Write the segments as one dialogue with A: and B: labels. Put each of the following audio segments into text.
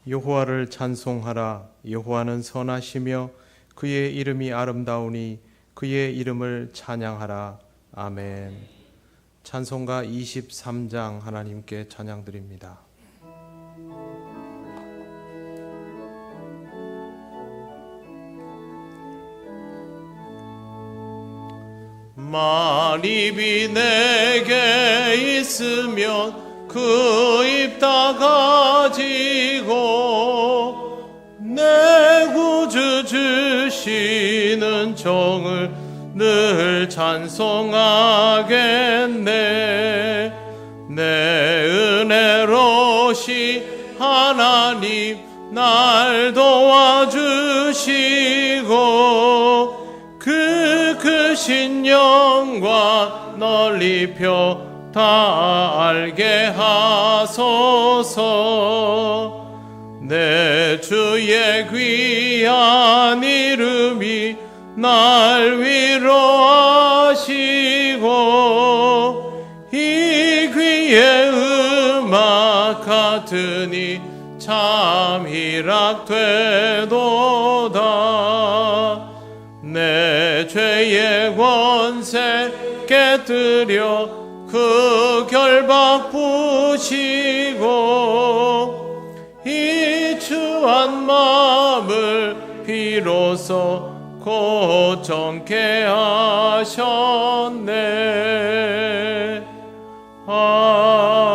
A: 여호와를 찬송하라. 여호와는 선하시며 그의 이름이 아름다우니 그의 이름을 찬양하라. 아멘. 찬송가 23장 하나님께 찬양드립니다. 만입이 내게 있으면 그 입 다 가지고 내 구주 주시는 종을 늘 찬송하겠네. 내 은혜로시 하나님 날 도와주시고 그 크신 영광 널리 펴 다 알게 하소서. 내 주의 귀한 이름이 날 위로하시고 이 귀의 음악 같으니 참 희락되도다. 내 죄의 권세 깨뜨려 그 결박 부시고 이 추한 마음을 비로소 고정케 하셨네. 아멘.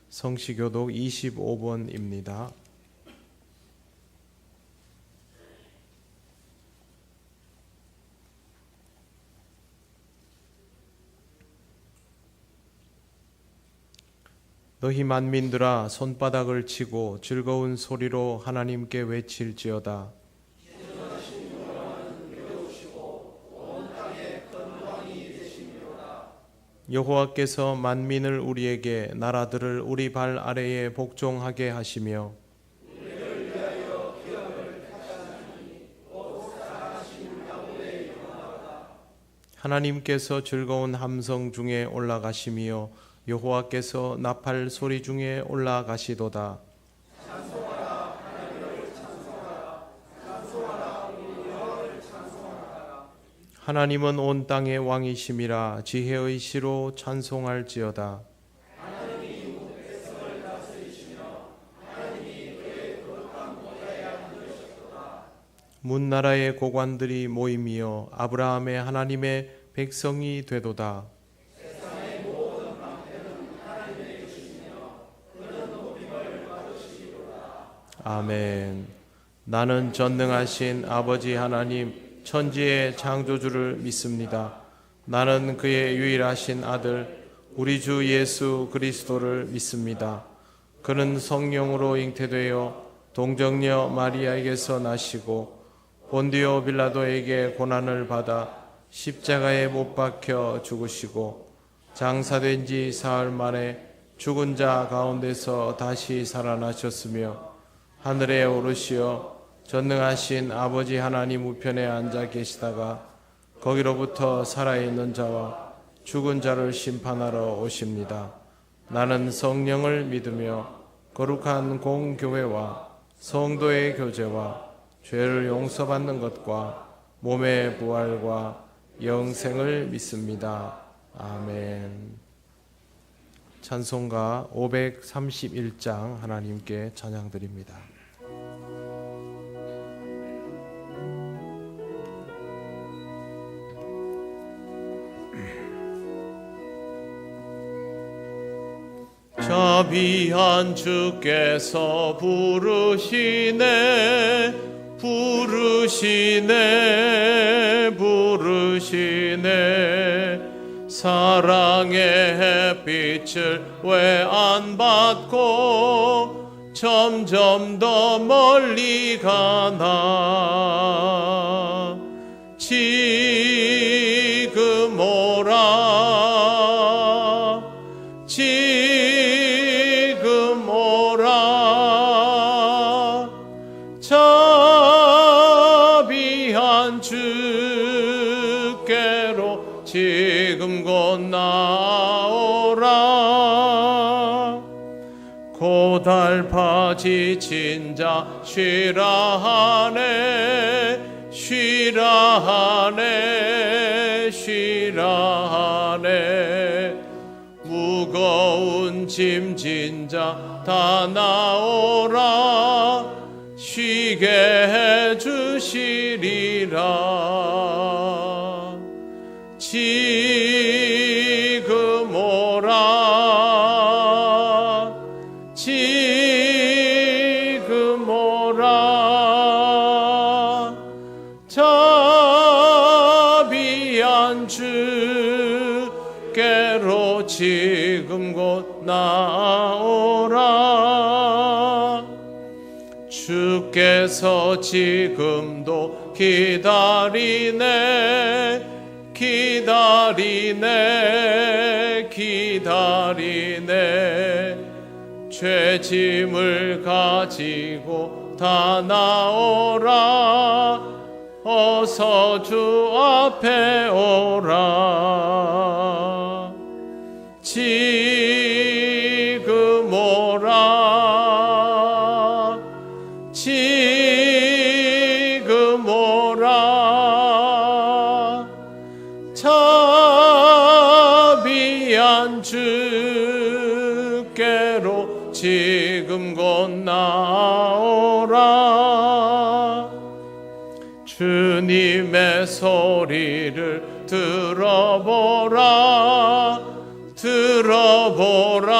A: 성시교독 25번입니다. 너희 만민들아 손바닥을 치고 즐거운 소리로 하나님께 외칠지어다. 여호와께서 만민을 우리에게 나라들을 우리 발 아래에 복종하게 하시며 하나님께서 즐거운 함성 중에 올라가시며 여호와께서 나팔 소리 중에 올라가시도다. 하나님은 온 땅의 왕이심이라 지혜의 시로 찬송할지어다. 문나라의 고관들이 모임이여 아브라함의 하나님의 백성이 되도다. 아멘. 나는 전능하신 아버지 하나님 천지의 창조주를 믿습니다. 나는 그의 유일하신 아들 우리 주 예수 그리스도를 믿습니다. 그는 성령으로 잉태되어 동정녀 마리아에게서 나시고 본디오 빌라도에게 고난을 받아 십자가에 못 박혀 죽으시고 장사된 지 사흘 만에 죽은 자 가운데서 다시 살아나셨으며 하늘에 오르시어 전능하신 아버지 하나님 우편에 앉아 계시다가 거기로부터 살아있는 자와 죽은 자를 심판하러 오십니다. 나는 성령을 믿으며 거룩한 공교회와 성도의 교제와 죄를 용서받는 것과 몸의 부활과 영생을 믿습니다. 아멘. 찬송가 531장 하나님께 찬양드립니다. 자비한 주께서 부르시네 사랑의 햇빛을 왜 안 받고 점점 더 멀리 가나. 지금 오라 지금 오라 자비한 주께로 지금 곧 나오라. 고달파 지친 자 쉬라 하네 쉬라 하네 쉬라 하네 무거운 짐진 자 다 나오라 쉬게 해주시리라 지금 오라 지금 오라 자비한 주께로 지금 곧 나오라 주께서 지금도 기다리네 기다리네 기다리네 죄짐을 가지고 다 나오라 어서 주 앞에 오라 지금 오라 지금 오라 자비한 주께로 지금 곧 나오라 주님의 소리를 들어보라 들어보라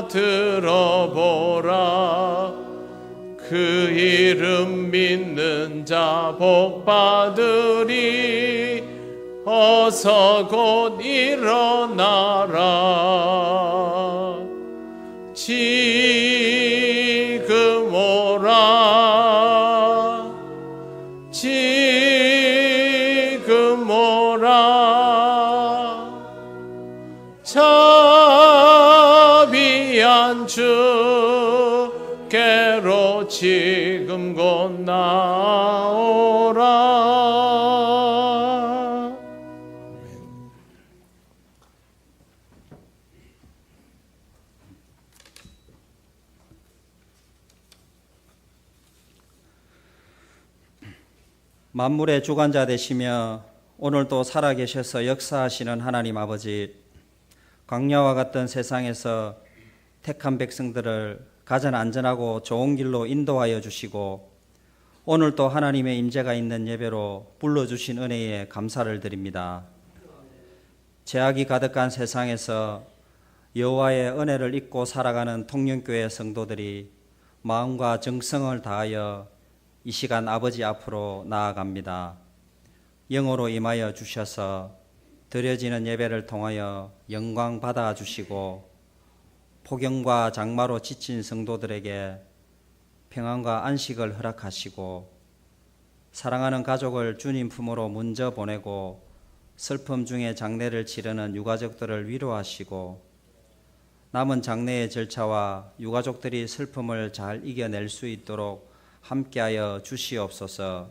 A: 들어보라 그 이름 믿는 자 복받으리 어서 곧 일어나라 지금 오라 지금 오라 자비한 주께로 지금 곧 나오라.
B: 만물의 주관자 되시며 오늘도 살아계셔서 역사하시는 하나님 아버지, 광야와 같은 세상에서 택한 백성들을 가장 안전하고 좋은 길로 인도하여 주시고 오늘도 하나님의 임재가 있는 예배로 불러주신 은혜에 감사를 드립니다. 죄악이 가득한 세상에서 여호와의 은혜를 잊고 살아가는 통영교회 성도들이 마음과 정성을 다하여 이 시간 아버지 앞으로 나아갑니다. 영으로 임하여 주셔서 드려지는 예배를 통하여 영광 받아 주시고 폭염과 장마로 지친 성도들에게 평안과 안식을 허락하시고 사랑하는 가족을 주님 품으로 먼저 보내고 슬픔 중에 장례를 치르는 유가족들을 위로하시고 남은 장례의 절차와 유가족들이 슬픔을 잘 이겨낼 수 있도록 함께하여 주시옵소서.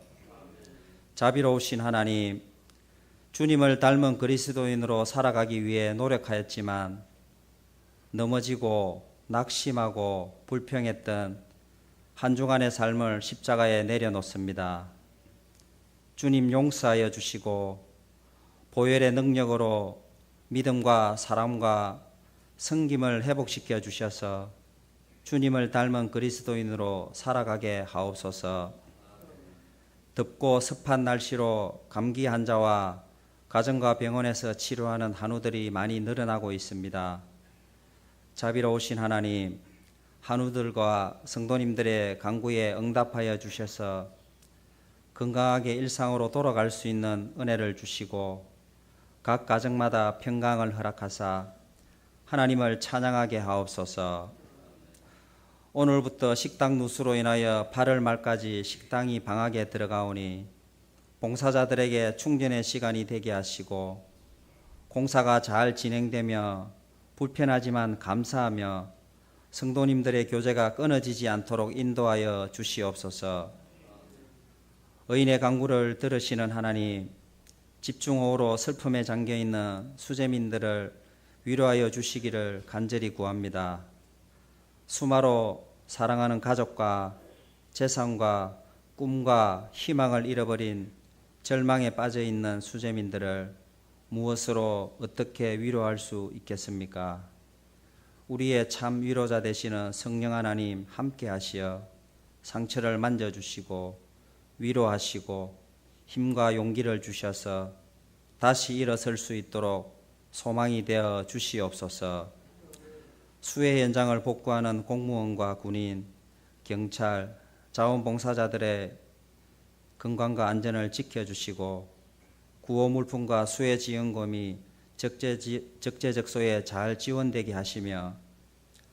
B: 자비로우신 하나님, 주님을 닮은 그리스도인으로 살아가기 위해 노력하였지만 넘어지고 낙심하고 불평했던 한 주간의 삶을 십자가에 내려놓습니다. 주님 용서하여 주시고 보혈의 능력으로 믿음과 사랑과 섬김을 회복시켜 주셔서 주님을 닮은 그리스도인으로 살아가게 하옵소서. 덥고 습한 날씨로 감기 환자와 가정과 병원에서 치료하는 한우들이 많이 늘어나고 있습니다. 자비로우신 하나님, 한우들과 성도님들의 간구에 응답하여 주셔서 건강하게 일상으로 돌아갈 수 있는 은혜를 주시고 각 가정마다 평강을 허락하사 하나님을 찬양하게 하옵소서. 오늘부터 식당 누수로 인하여 8월 말까지 식당이 방학에 들어가오니 봉사자들에게 충전의 시간이 되게 하시고 공사가 잘 진행되며 불편하지만 감사하며 성도님들의 교제가 끊어지지 않도록 인도하여 주시옵소서. 의인의 간구를 들으시는 하나님, 집중호우로 슬픔에 잠겨있는 수재민들을 위로하여 주시기를 간절히 구합니다. 수마로 사랑하는 가족과 재산과 꿈과 희망을 잃어버린 절망에 빠져 있는 수재민들을 무엇으로 어떻게 위로할 수 있겠습니까? 우리의 참 위로자 되시는 성령 하나님 함께 하시어 상처를 만져주시고 위로하시고 힘과 용기를 주셔서 다시 일어설 수 있도록 소망이 되어 주시옵소서. 수해 현장을 복구하는 공무원과 군인, 경찰, 자원봉사자들의 건강과 안전을 지켜주시고 구호 물품과 수해 지원금이 적재적소에 잘 지원되게 하시며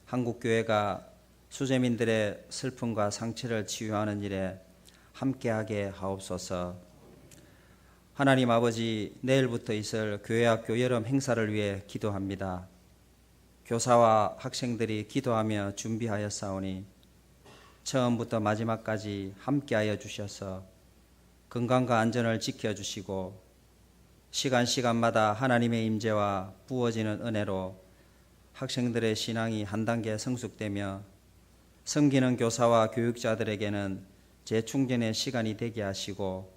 B: 한국교회가 수재민들의 슬픔과 상처를 치유하는 일에 함께하게 하옵소서. 하나님 아버지, 내일부터 있을 교회학교 여름 행사를 위해 기도합니다. 교사와 학생들이 기도하며 준비하였사오니 처음부터 마지막까지 함께하여 주셔서 건강과 안전을 지켜주시고 시간마다 하나님의 임재와 부어지는 은혜로 학생들의 신앙이 한 단계 성숙되며 섬기는 교사와 교육자들에게는 재충전의 시간이 되게 하시고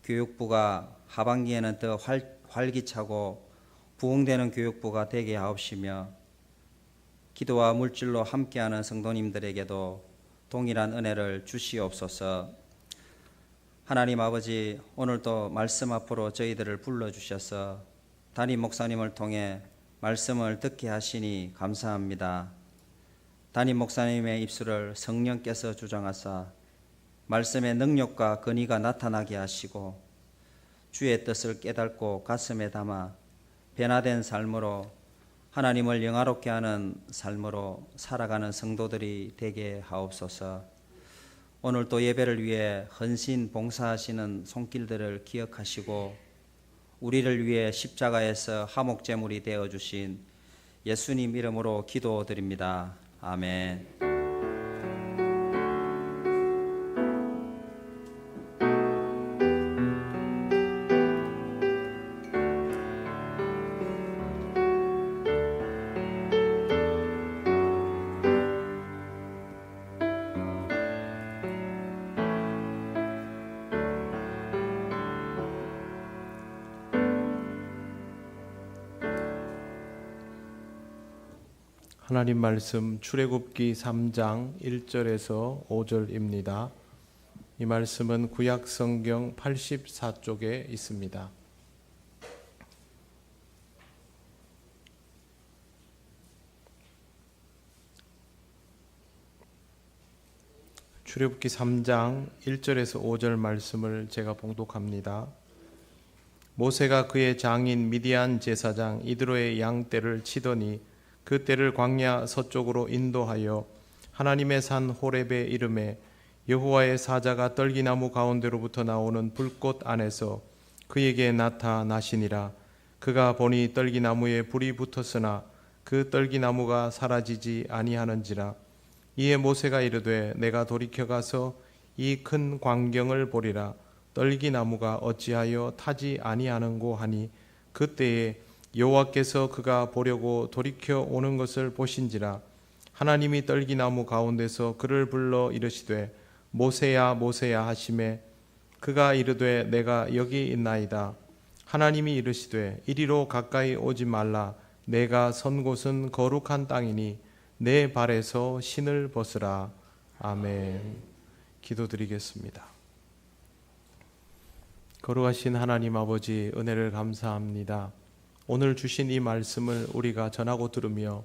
B: 교육부가 하반기에는 더 활기차고 부흥되는 교육부가 되게 하옵시며 기도와 물질로 함께하는 성도님들에게도 동일한 은혜를 주시옵소서. 하나님 아버지, 오늘도 말씀 앞으로 저희들을 불러주셔서 담임 목사님을 통해 말씀을 듣게 하시니 감사합니다. 담임 목사님의 입술을 성령께서 주장하사 말씀의 능력과 권위가 나타나게 하시고 주의 뜻을 깨닫고 가슴에 담아 변화된 삶으로 하나님을 영화롭게 하는 삶으로 살아가는 성도들이 되게 하옵소서. 오늘 또 예배를 위해 헌신 봉사하시는 손길들을 기억하시고 우리를 위해 십자가에서 화목제물이 되어주신 예수님 이름으로 기도드립니다. 아멘.
A: 하나님 말씀 출애굽기 3장 1절에서 5절입니다. 이 말씀은 구약 성경 84쪽에 있습니다. 출애굽기 3장 1절에서 5절 말씀을 제가 봉독합니다. 모세가 그의 장인 미디안 제사장 이드로의 양떼를 치더니 그 떼를 광야 서쪽으로 인도하여 하나님의 산 호렙에 이르매 여호와의 사자가 떨기나무 가운데로부터 나오는 불꽃 안에서 그에게 나타나시니라. 그가 보니 떨기나무에 불이 붙었으나 그 떨기나무가 사라지지 아니하는지라. 이에 모세가 이르되 내가 돌이켜 가서 이 큰 광경을 보리라. 떨기나무가 어찌하여 타지 아니하는고 하니 그때에 여호와께서 그가 보려고 돌이켜 오는 것을 보신지라. 하나님이 떨기나무 가운데서 그를 불러 이르시되 모세야 모세야 하시매 그가 이르되 내가 여기 있나이다. 하나님이 이르시되 이리로 가까이 오지 말라. 내가 선 곳은 거룩한 땅이니 내 발에서 신을 벗으라. 아멘. 기도드리겠습니다. 거룩하신 하나님 아버지, 은혜를 감사합니다. 오늘 주신 이 말씀을 우리가 전하고 들으며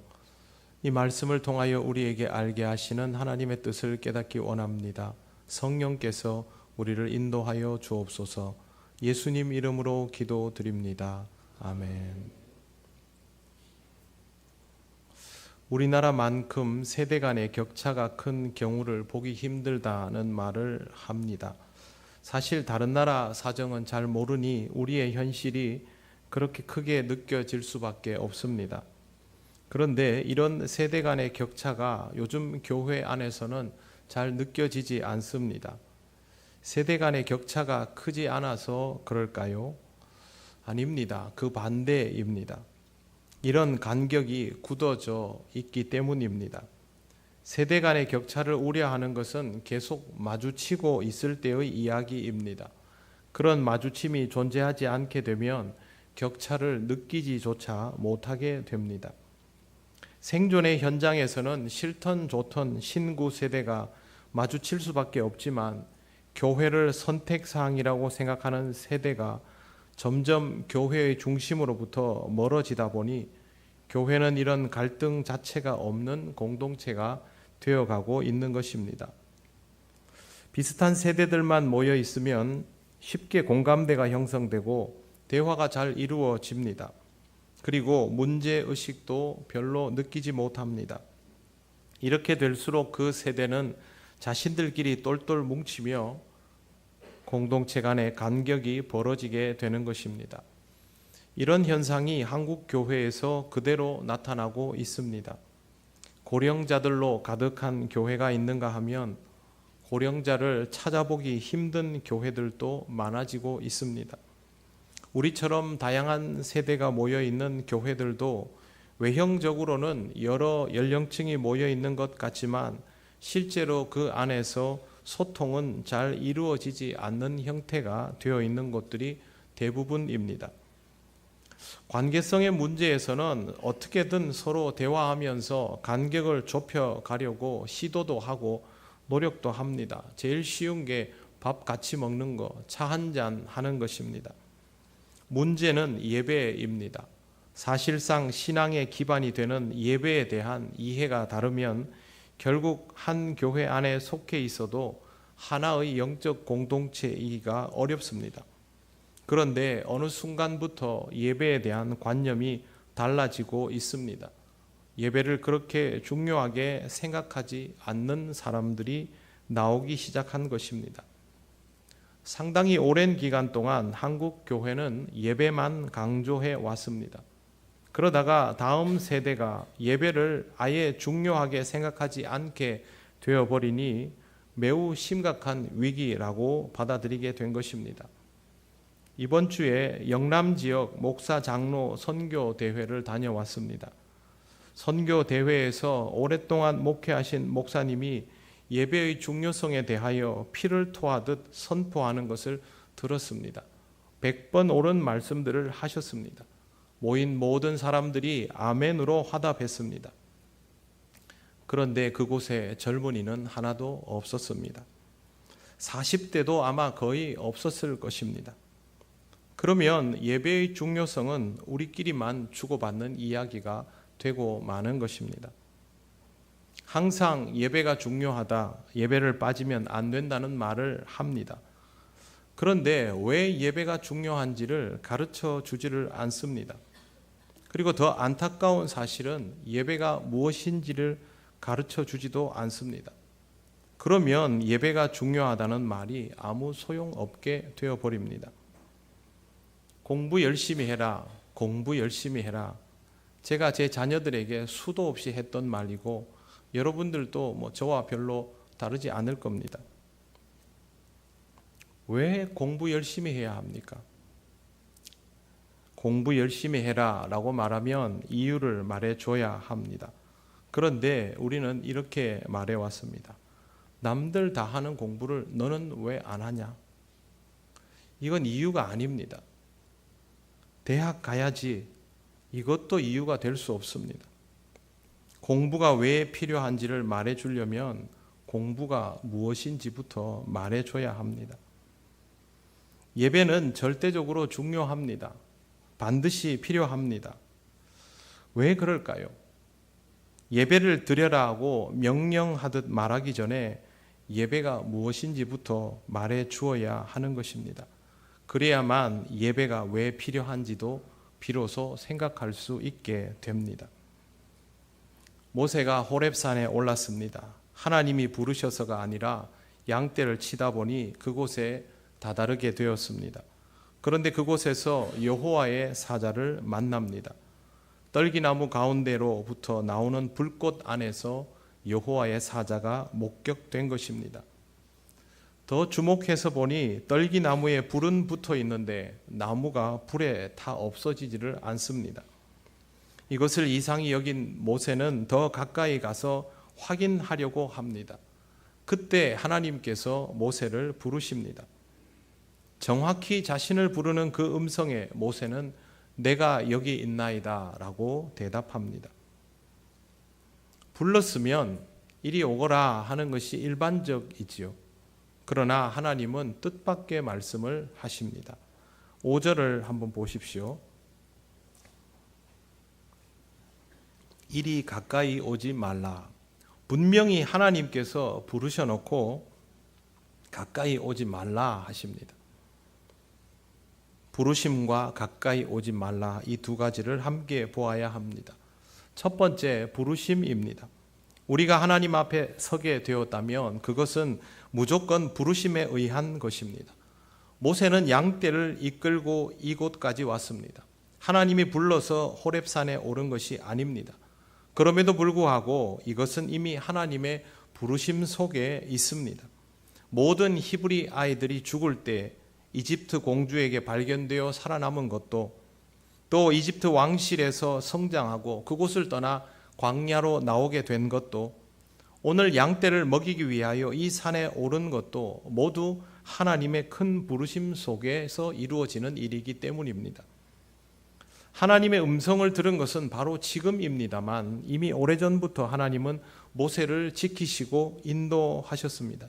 A: 이 말씀을 통하여 우리에게 알게 하시는 하나님의 뜻을 깨닫기 원합니다. 성령께서 우리를 인도하여 주옵소서. 예수님 이름으로 기도드립니다. 아멘. 우리나라만큼 세대 간의 격차가 큰 경우를 보기 힘들다는 말을 합니다. 사실 다른 나라 사정은 잘 모르니 우리의 현실이 그렇게 크게 느껴질 수밖에 없습니다. 그런데 이런 세대 간의 격차가 요즘 교회 안에서는 잘 느껴지지 않습니다. 세대 간의 격차가 크지 않아서 그럴까요? 아닙니다. 그 반대입니다. 이런 간격이 굳어져 있기 때문입니다. 세대 간의 격차를 우려하는 것은 계속 마주치고 있을 때의 이야기입니다. 그런 마주침이 존재하지 않게 되면 격차를 느끼지조차 못하게 됩니다. 생존의 현장에서는 싫던 좋던 신구 세대가 마주칠 수밖에 없지만 교회를 선택사항이라고 생각하는 세대가 점점 교회의 중심으로부터 멀어지다 보니 교회는 이런 갈등 자체가 없는 공동체가 되어가고 있는 것입니다. 비슷한 세대들만 모여 있으면 쉽게 공감대가 형성되고 대화가 잘 이루어집니다. 그리고 문제의식도 별로 느끼지 못합니다. 이렇게 될수록 그 세대는 자신들끼리 똘똘 뭉치며 공동체 간의 간격이 벌어지게 되는 것입니다. 이런 현상이 한국 교회에서 그대로 나타나고 있습니다. 고령자들로 가득한 교회가 있는가 하면 고령자를 찾아보기 힘든 교회들도 많아지고 있습니다. 우리처럼 다양한 세대가 모여 있는 교회들도 외형적으로는 여러 연령층이 모여 있는 것 같지만 실제로 그 안에서 소통은 잘 이루어지지 않는 형태가 되어 있는 곳들이 대부분입니다. 관계성의 문제에서는 어떻게든 서로 대화하면서 간격을 좁혀가려고 시도도 하고 노력도 합니다. 제일 쉬운 게 밥 같이 먹는 거, 차 한잔 하는 것입니다. 문제는 예배입니다. 사실상 신앙의 기반이 되는 예배에 대한 이해가 다르면 결국 한 교회 안에 속해 있어도 하나의 영적 공동체이기가 어렵습니다. 그런데 어느 순간부터 예배에 대한 관념이 달라지고 있습니다. 예배를 그렇게 중요하게 생각하지 않는 사람들이 나오기 시작한 것입니다. 상당히 오랜 기간 동안 한국 교회는 예배만 강조해 왔습니다. 그러다가 다음 세대가 예배를 아예 중요하게 생각하지 않게 되어버리니 매우 심각한 위기라고 받아들이게 된 것입니다. 이번 주에 영남 지역 목사 장로 선교 대회를 다녀왔습니다. 선교 대회에서 오랫동안 목회하신 목사님이 예배의 중요성에 대하여 피를 토하듯 선포하는 것을 들었습니다. 100번 옳은 말씀들을 하셨습니다. 모인 모든 사람들이 아멘으로 화답했습니다. 그런데 그곳에 젊은이는 하나도 없었습니다. 40대도 아마 거의 없었을 것입니다. 그러면 예배의 중요성은 우리끼리만 주고받는 이야기가 되고 마는 것입니다. 항상 예배가 중요하다, 예배를 빠지면 안 된다는 말을 합니다. 그런데 왜 예배가 중요한지를 가르쳐 주지를 않습니다. 그리고 더 안타까운 사실은 예배가 무엇인지를 가르쳐 주지도 않습니다. 그러면 예배가 중요하다는 말이 아무 소용없게 되어버립니다. 공부 열심히 해라, 공부 열심히 해라. 제가 제 자녀들에게 수도 없이 했던 말이고 여러분들도 저와 별로 다르지 않을 겁니다. 왜 공부 열심히 해야 합니까? 공부 열심히 해라 라고 말하면 이유를 말해줘야 합니다. 그런데 우리는 이렇게 말해왔습니다. 남들 다 하는 공부를 너는 왜 안 하냐? 이건 이유가 아닙니다. 대학 가야지. 이것도 이유가 될 수 없습니다. 공부가 왜 필요한지를 말해주려면 공부가 무엇인지부터 말해줘야 합니다. 예배는 절대적으로 중요합니다. 반드시 필요합니다. 왜 그럴까요? 예배를 드려라 하고 명령하듯 말하기 전에 예배가 무엇인지부터 말해 주어야 하는 것입니다. 그래야만 예배가 왜 필요한지도 비로소 생각할 수 있게 됩니다. 모세가 호렙산에 올랐습니다. 하나님이 부르셔서가 아니라 양떼를 치다 보니 그곳에 다다르게 되었습니다. 그런데 그곳에서 여호와의 사자를 만납니다. 떨기나무 가운데로부터 나오는 불꽃 안에서 여호와의 사자가 목격된 것입니다. 더 주목해서 보니 떨기나무에 불은 붙어 있는데 나무가 불에 타 없어지지를 않습니다. 이것을 이상히 여긴 모세는 더 가까이 가서 확인하려고 합니다. 그때 하나님께서 모세를 부르십니다. 정확히 자신을 부르는 그 음성에 모세는 내가 여기 있나이다 라고 대답합니다. 불렀으면 이리 오거라 하는 것이 일반적이지요. 그러나 하나님은 뜻밖의 말씀을 하십니다. 5절을 한번 보십시오. 이리 가까이 오지 말라. 분명히 하나님께서 부르셔놓고 가까이 오지 말라 하십니다. 부르심과 가까이 오지 말라, 이 두 가지를 함께 보아야 합니다. 첫 번째, 부르심입니다. 우리가 하나님 앞에 서게 되었다면 그것은 무조건 부르심에 의한 것입니다. 모세는 양떼를 이끌고 이곳까지 왔습니다. 하나님이 불러서 호렙산에 오른 것이 아닙니다. 그럼에도 불구하고 이것은 이미 하나님의 부르심 속에 있습니다. 모든 히브리 아이들이 죽을 때 이집트 공주에게 발견되어 살아남은 것도, 또 이집트 왕실에서 성장하고 그곳을 떠나 광야로 나오게 된 것도, 오늘 양떼를 먹이기 위하여 이 산에 오른 것도 모두 하나님의 큰 부르심 속에서 이루어지는 일이기 때문입니다. 하나님의 음성을 들은 것은 바로 지금입니다만 이미 오래전부터 하나님은 모세를 지키시고 인도하셨습니다.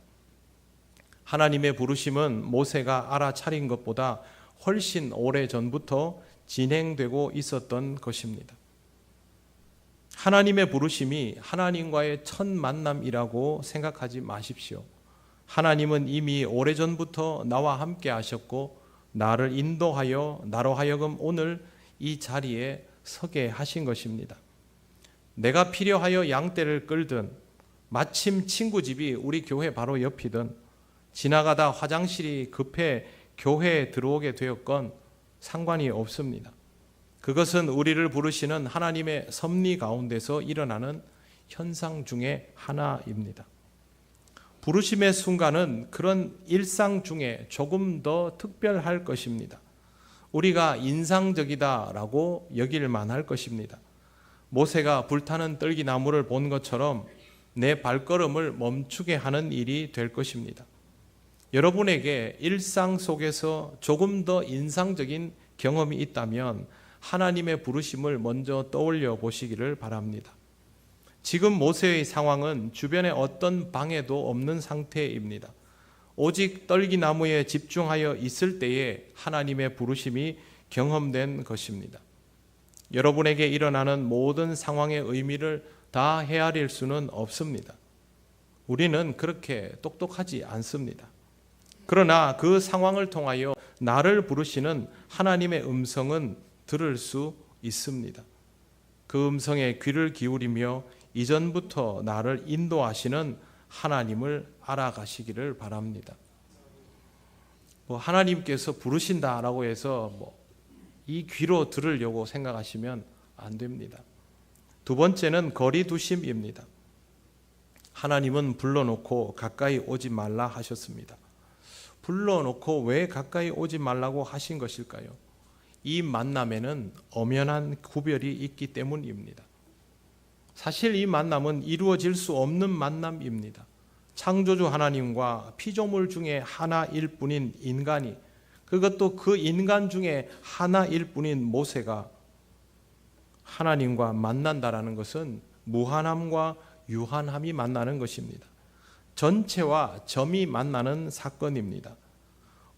A: 하나님의 부르심은 모세가 알아차린 것보다 훨씬 오래전부터 진행되고 있었던 것입니다. 하나님의 부르심이 하나님과의 첫 만남이라고 생각하지 마십시오. 하나님은 이미 오래전부터 나와 함께 하셨고 나를 인도하여 나로 하여금 오늘 이 자리에 서게 하신 것입니다. 내가 필요하여 양떼를 끌든, 마침 친구 집이 우리 교회 바로 옆이든, 지나가다 화장실이 급해 교회에 들어오게 되었건 상관이 없습니다. 그것은 우리를 부르시는 하나님의 섭리 가운데서 일어나는 현상 중에 하나입니다. 부르심의 순간은 그런 일상 중에 조금 더 특별할 것입니다. 우리가 인상적이다라고 여길 만할 것입니다. 모세가 불타는 떨기나무를 본 것처럼 내 발걸음을 멈추게 하는 일이 될 것입니다. 여러분에게 일상 속에서 조금 더 인상적인 경험이 있다면 하나님의 부르심을 먼저 떠올려 보시기를 바랍니다. 지금 모세의 상황은 주변에 어떤 방해도 없는 상태입니다. 오직 떨기나무에 집중하여 있을 때에 하나님의 부르심이 경험된 것입니다. 여러분에게 일어나는 모든 상황의 의미를 다 헤아릴 수는 없습니다. 우리는 그렇게 똑똑하지 않습니다. 그러나 그 상황을 통하여 나를 부르시는 하나님의 음성은 들을 수 있습니다. 그 음성에 귀를 기울이며 이전부터 나를 인도하시는 하나님을 알아가시기를 바랍니다. 하나님께서 부르신다라고 해서 이 귀로 들으려고 생각하시면 안 됩니다. 두 번째는 거리두심입니다. 하나님은 불러놓고 가까이 오지 말라 하셨습니다. 불러놓고 왜 가까이 오지 말라고 하신 것일까요? 이 만남에는 엄연한 구별이 있기 때문입니다. 사실 이 만남은 이루어질 수 없는 만남입니다. 창조주 하나님과 피조물 중에 하나일 뿐인 인간이, 그것도 그 인간 중에 하나일 뿐인 모세가 하나님과 만난다라는 것은 무한함과 유한함이 만나는 것입니다. 전체와 점이 만나는 사건입니다.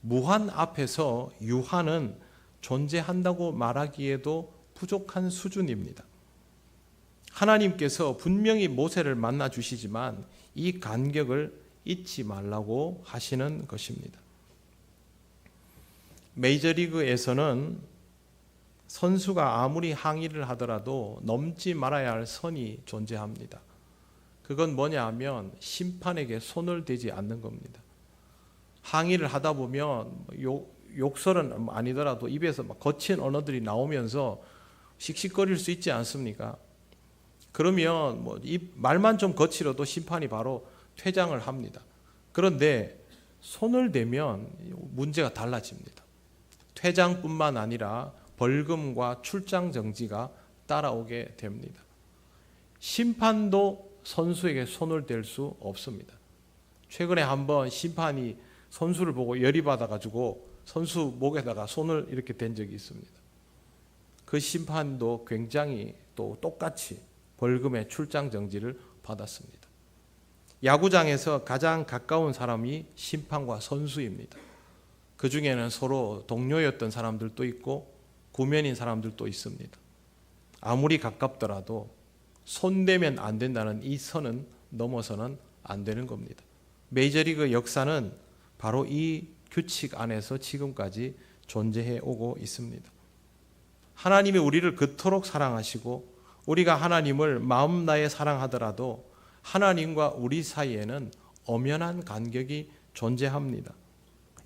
A: 무한 앞에서 유한은 존재한다고 말하기에도 부족한 수준입니다. 하나님께서 분명히 모세를 만나 주시지만 이 간격을 잊지 말라고 하시는 것입니다. 메이저리그에서는 선수가 아무리 항의를 하더라도 넘지 말아야 할 선이 존재합니다. 그건 뭐냐 하면 심판에게 손을 대지 않는 겁니다. 항의를 하다 보면 욕설은 아니더라도 입에서 막 거친 언어들이 나오면서 씩씩거릴 수 있지 않습니까? 그러면 이 말만 좀 거칠어도 심판이 바로 퇴장을 합니다. 그런데 손을 대면 문제가 달라집니다. 퇴장뿐만 아니라 벌금과 출장 정지가 따라오게 됩니다. 심판도 선수에게 손을 댈 수 없습니다. 최근에 한번 심판이 선수를 보고 열이 받아가지고 선수 목에다가 손을 이렇게 댄 적이 있습니다. 그 심판도 굉장히 또 똑같이 벌금의 출장 정지를 받았습니다. 야구장에서 가장 가까운 사람이 심판과 선수입니다. 그 중에는 서로 동료였던 사람들도 있고 구면인 사람들도 있습니다. 아무리 가깝더라도 손대면 안 된다는 이 선은 넘어서는 안 되는 겁니다. 메이저리그 역사는 바로 이 규칙 안에서 지금까지 존재해 오고 있습니다. 하나님이 우리를 그토록 사랑하시고 우리가 하나님을 마음 다해 사랑하더라도 하나님과 우리 사이에는 엄연한 간격이 존재합니다.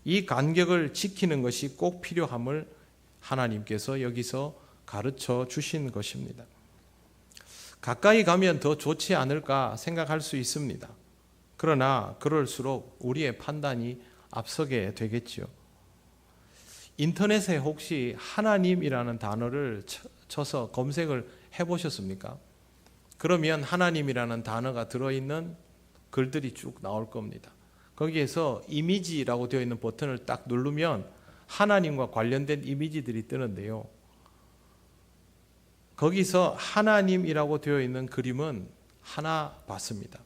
A: 이 간격을 지키는 것이 꼭 필요함을 하나님께서 여기서 가르쳐 주신 것입니다. 가까이 가면 더 좋지 않을까 생각할 수 있습니다. 그러나 그럴수록 우리의 판단이 앞서게 되겠지요. 인터넷에 혹시 하나님이라는 단어를 쳐서 검색을 해보셨습니까? 그러면 하나님이라는 단어가 들어있는 글들이 쭉 나올 겁니다. 거기에서 이미지라고 되어 있는 버튼을 딱 누르면 하나님과 관련된 이미지들이 뜨는데요. 거기서 하나님이라고 되어 있는 그림은 하나 봤습니다.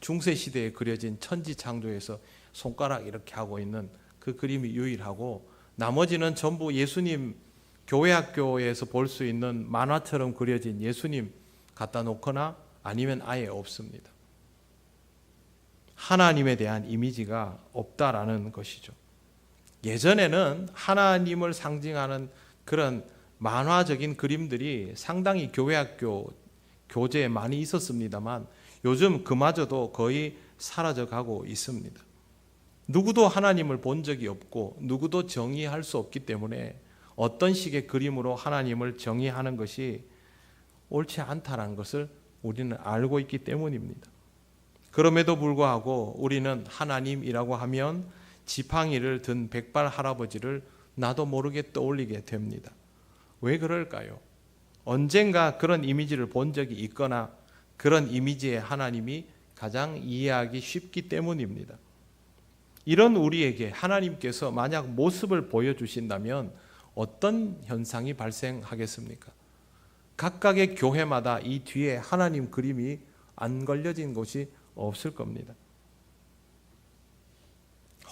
A: 중세시대에 그려진 천지창조에서 손가락 이렇게 하고 있는 그 그림이 유일하고 나머지는 전부 예수님 교회 학교에서 볼 수 있는 만화처럼 그려진 예수님 갖다 놓거나 아니면 아예 없습니다. 하나님에 대한 이미지가 없다라는 것이죠. 예전에는 하나님을 상징하는 그런 만화적인 그림들이 상당히 교회 학교 교재에 많이 있었습니다만 요즘 그마저도 거의 사라져가고 있습니다. 누구도 하나님을 본 적이 없고 누구도 정의할 수 없기 때문에 어떤 식의 그림으로 하나님을 정의하는 것이 옳지 않다는 것을 우리는 알고 있기 때문입니다. 그럼에도 불구하고 우리는 하나님이라고 하면 지팡이를 든 백발 할아버지를 나도 모르게 떠올리게 됩니다. 왜 그럴까요? 언젠가 그런 이미지를 본 적이 있거나 그런 이미지의 하나님이 가장 이해하기 쉽기 때문입니다. 이런 우리에게 하나님께서 만약 모습을 보여주신다면 어떤 현상이 발생하겠습니까? 각각의 교회마다 이 뒤에 하나님 그림이 안 걸려진 곳이 없을 겁니다.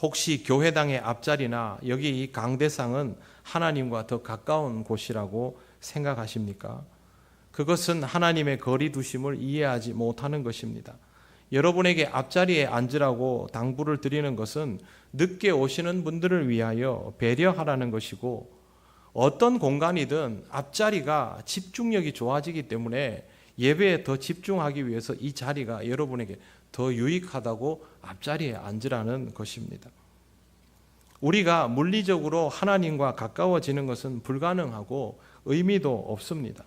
A: 혹시 교회당의 앞자리나 여기 이 강대상은 하나님과 더 가까운 곳이라고 생각하십니까? 그것은 하나님의 거리 두심을 이해하지 못하는 것입니다. 여러분에게 앞자리에 앉으라고 당부를 드리는 것은 늦게 오시는 분들을 위하여 배려하라는 것이고 어떤 공간이든 앞자리가 집중력이 좋아지기 때문에 예배에 더 집중하기 위해서 이 자리가 여러분에게 더 유익하다고 앞자리에 앉으라는 것입니다. 우리가 물리적으로 하나님과 가까워지는 것은 불가능하고 의미도 없습니다.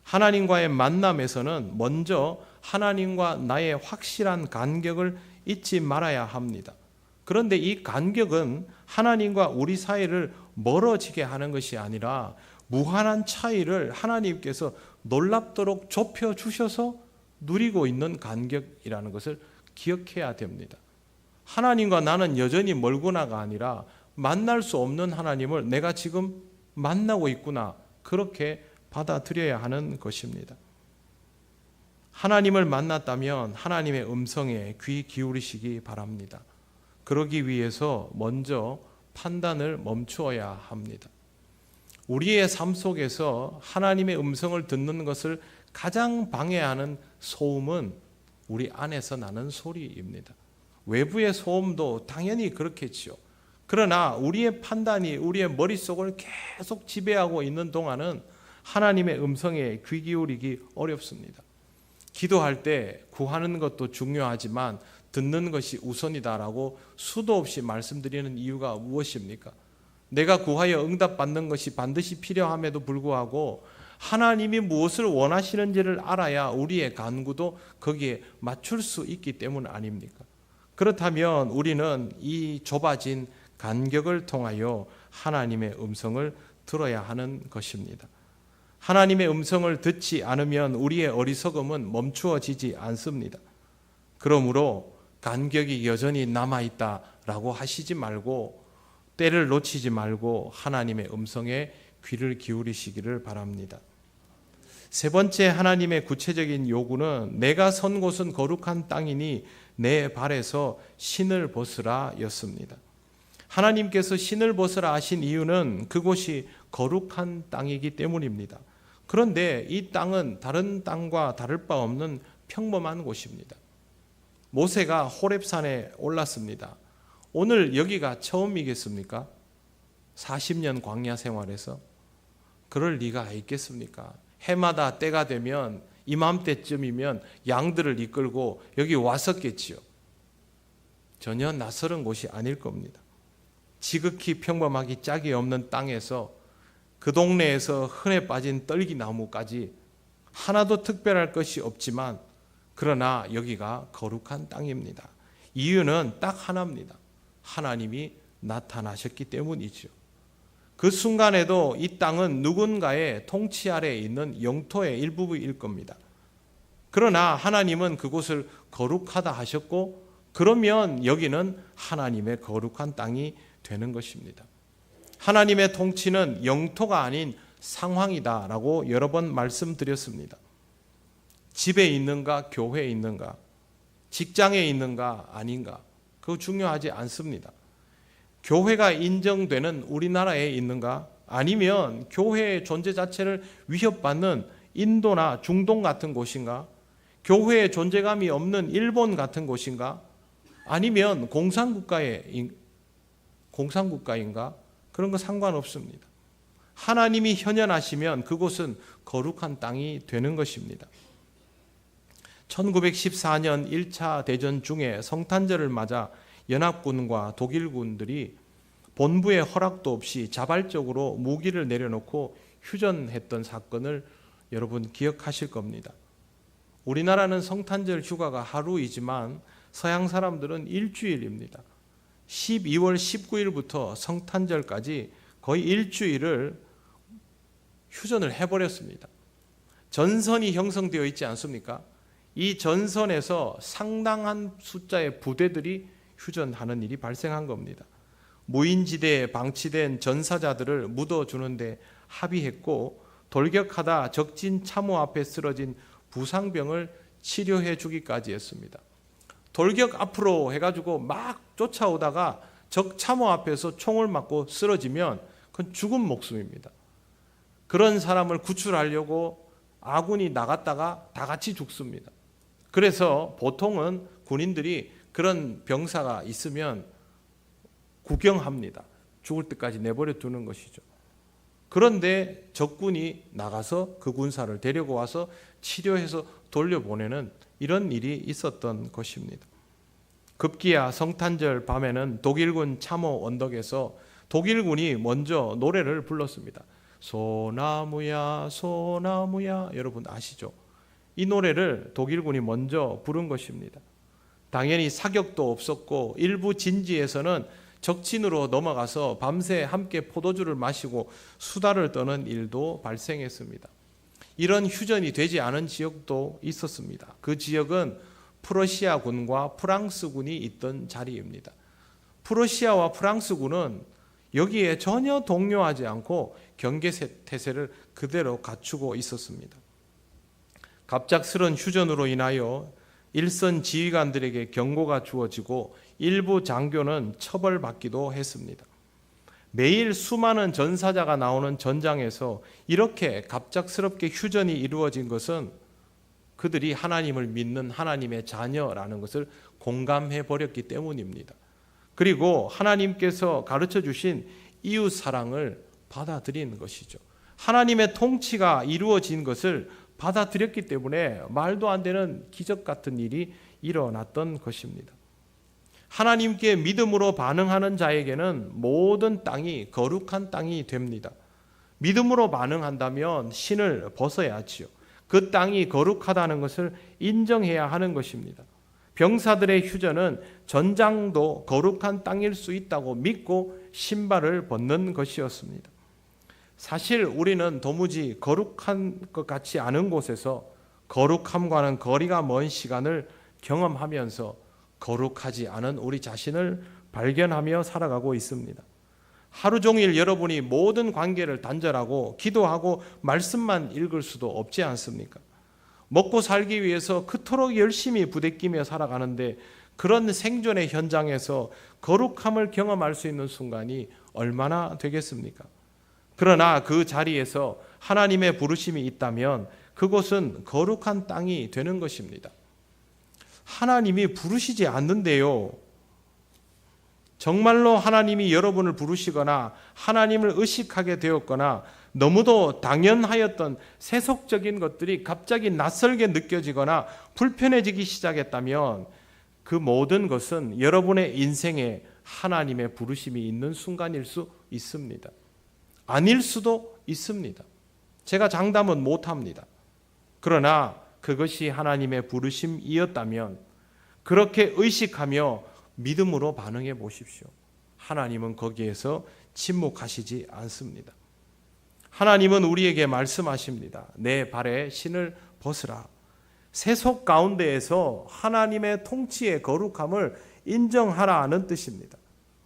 A: 하나님과의 만남에서는 먼저 하나님과 나의 확실한 간격을 잊지 말아야 합니다. 그런데 이 간격은 하나님과 우리 사이를 멀어지게 하는 것이 아니라 무한한 차이를 하나님께서 놀랍도록 좁혀 주셔서 누리고 있는 간격이라는 것을 기억해야 됩니다. 하나님과 나는 여전히 멀구나가 아니라 만날 수 없는 하나님을 내가 지금 만나고 있구나, 그렇게 받아들여야 하는 것입니다. 하나님을 만났다면 하나님의 음성에 귀 기울이시기 바랍니다. 그러기 위해서 먼저 판단을 멈추어야 합니다. 우리의 삶 속에서 하나님의 음성을 듣는 것을 가장 방해하는 소음은 우리 안에서 나는 소리입니다. 외부의 소음도 당연히 그렇겠지요. 그러나 우리의 판단이 우리의 머릿속을 계속 지배하고 있는 동안은 하나님의 음성에 귀 기울이기 어렵습니다. 기도할 때 구하는 것도 중요하지만 듣는 것이 우선이다라고 수도 없이 말씀드리는 이유가 무엇입니까? 내가 구하여 응답받는 것이 반드시 필요함에도 불구하고 하나님이 무엇을 원하시는지를 알아야 우리의 간구도 거기에 맞출 수 있기 때문 아닙니까? 그렇다면 우리는 이 좁아진 간격을 통하여 하나님의 음성을 들어야 하는 것입니다. 하나님의 음성을 듣지 않으면 우리의 어리석음은 멈추어지지 않습니다. 그러므로 간격이 여전히 남아있다라고 하시지 말고 때를 놓치지 말고 하나님의 음성에 귀를 기울이시기를 바랍니다. 세 번째 하나님의 구체적인 요구는 내가 선 곳은 거룩한 땅이니 내 발에서 신을 벗으라 였습니다. 하나님께서 신을 벗으라 하신 이유는 그곳이 거룩한 땅이기 때문입니다. 그런데 이 땅은 다른 땅과 다를 바 없는 평범한 곳입니다. 모세가 호렙산에 올랐습니다. 오늘 여기가 처음이겠습니까? 40년 광야 생활에서 그럴 리가 있겠습니까? 해마다 때가 되면 이맘때쯤이면 양들을 이끌고 여기 왔었겠지요. 전혀 낯설은 곳이 아닐 겁니다. 지극히 평범하기 짝이 없는 땅에서 그 동네에서 흔해 빠진 떨기나무까지 하나도 특별할 것이 없지만 그러나 여기가 거룩한 땅입니다. 이유는 딱 하나입니다. 하나님이 나타나셨기 때문이죠. 그 순간에도 이 땅은 누군가의 통치 아래에 있는 영토의 일부분일 겁니다. 그러나 하나님은 그곳을 거룩하다 하셨고 그러면 여기는 하나님의 거룩한 땅이 되는 것입니다. 하나님의 통치는 영토가 아닌 상황이다라고 여러 번 말씀드렸습니다. 집에 있는가 교회에 있는가 직장에 있는가 아닌가 그거 중요하지 않습니다. 교회가 인정되는 우리나라에 있는가 아니면 교회의 존재 자체를 위협받는 인도나 중동 같은 곳인가 교회의 존재감이 없는 일본 같은 곳인가 아니면 공산국가인가 그런 거 상관없습니다. 하나님이 현현하시면 그곳은 거룩한 땅이 되는 것입니다. 1914년 1차 대전 중에 성탄절을 맞아 연합군과 독일군들이 본부의 허락도 없이 자발적으로 무기를 내려놓고 휴전했던 사건을 여러분 기억하실 겁니다. 우리나라는 성탄절 휴가가 하루이지만 서양 사람들은 일주일입니다. 12월 19일부터 성탄절까지 거의 일주일을 휴전을 해버렸습니다. 전선이 형성되어 있지 않습니까? 이 전선에서 상당한 숫자의 부대들이 휴전하는 일이 발생한 겁니다. 무인지대에 방치된 전사자들을 묻어주는데 합의했고 돌격하다 적진 참호 앞에 쓰러진 부상병을 치료해 주기까지 했습니다. 돌격 앞으로 해가지고 막 쫓아오다가 적 참호 앞에서 총을 맞고 쓰러지면 그건 죽은 목숨입니다. 그런 사람을 구출하려고 아군이 나갔다가 다 같이 죽습니다. 그래서 보통은 군인들이 그런 병사가 있으면 구경합니다. 죽을 때까지 내버려 두는 것이죠. 그런데 적군이 나가서 그 군사를 데리고 와서 치료해서 돌려보내는 이런 일이 있었던 것입니다. 급기야 성탄절 밤에는 독일군 참호 언덕에서 독일군이 먼저 노래를 불렀습니다. 소나무야 소나무야 여러분 아시죠? 이 노래를 독일군이 먼저 부른 것입니다. 당연히 사격도 없었고 일부 진지에서는 적진으로 넘어가서 밤새 함께 포도주를 마시고 수다를 떠는 일도 발생했습니다. 이런 휴전이 되지 않은 지역도 있었습니다. 그 지역은 프러시아군과 프랑스군이 있던 자리입니다. 프러시아와 프랑스군은 여기에 전혀 동요하지 않고 경계태세를 그대로 갖추고 있었습니다. 갑작스런 휴전으로 인하여 일선 지휘관들에게 경고가 주어지고 일부 장교는 처벌받기도 했습니다. 매일 수많은 전사자가 나오는 전장에서 이렇게 갑작스럽게 휴전이 이루어진 것은 그들이 하나님을 믿는 하나님의 자녀라는 것을 공감해 버렸기 때문입니다. 그리고 하나님께서 가르쳐 주신 이웃 사랑을 받아들인 것이죠. 하나님의 통치가 이루어진 것을 받아들였기 때문에 말도 안 되는 기적 같은 일이 일어났던 것입니다. 하나님께 믿음으로 반응하는 자에게는 모든 땅이 거룩한 땅이 됩니다. 믿음으로 반응한다면 신을 벗어야 하지요. 그 땅이 거룩하다는 것을 인정해야 하는 것입니다. 병사들의 휴전은 전장도 거룩한 땅일 수 있다고 믿고 신발을 벗는 것이었습니다. 사실 우리는 도무지 거룩한 것 같지 않은 곳에서 거룩함과는 거리가 먼 시간을 경험하면서 거룩하지 않은 우리 자신을 발견하며 살아가고 있습니다. 하루 종일 여러분이 모든 관계를 단절하고 기도하고 말씀만 읽을 수도 없지 않습니까? 먹고 살기 위해서 그토록 열심히 부대끼며 살아가는데 그런 생존의 현장에서 거룩함을 경험할 수 있는 순간이 얼마나 되겠습니까? 그러나 그 자리에서 하나님의 부르심이 있다면 그곳은 거룩한 땅이 되는 것입니다. 하나님이 부르시지 않는데요. 정말로 하나님이 여러분을 부르시거나 하나님을 의식하게 되었거나 너무도 당연하였던 세속적인 것들이 갑자기 낯설게 느껴지거나 불편해지기 시작했다면 그 모든 것은 여러분의 인생에 하나님의 부르심이 있는 순간일 수 있습니다. 아닐 수도 있습니다. 제가 장담은 못합니다. 그러나 그것이 하나님의 부르심이었다면 그렇게 의식하며 믿음으로 반응해 보십시오. 하나님은 거기에서 침묵하시지 않습니다. 하나님은 우리에게 말씀하십니다. 내 발에 신을 벗으라. 세속 가운데에서 하나님의 통치의 거룩함을 인정하라는 뜻입니다.